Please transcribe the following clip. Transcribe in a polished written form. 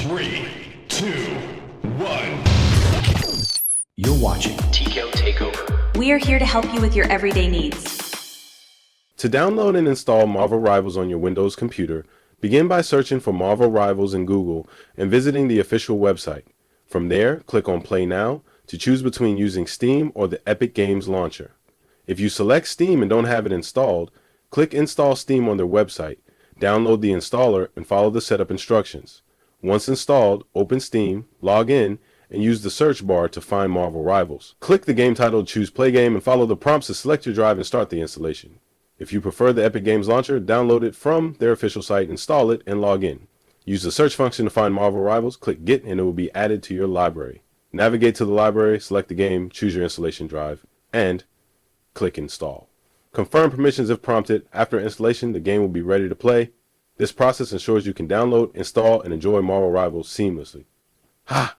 3, 2, 1. You're watching TKO Takeover. We are here to help you with your everyday needs. To download and install Marvel Rivals on your Windows computer, begin by searching for Marvel Rivals in Google and visiting the official website. From there, click on Play Now to choose between using Steam or the Epic Games Launcher. If you select Steam and don't have it installed, click Install Steam on their website, download the installer, and follow the setup instructions. Once installed, open Steam, log in, and use the search bar to find Marvel Rivals. Click the game title to choose Play Game and follow the prompts to select your drive and start the installation. If you prefer the Epic Games Launcher, download it from their official site, install it, and log in. Use the search function to find Marvel Rivals, click Get, and it will be added to your library. Navigate to the library, select the game, choose your installation drive, and click Install. Confirm permissions if prompted. After installation, the game will be ready to play. This process ensures you can download, install, and enjoy Marvel Rivals seamlessly. Ha!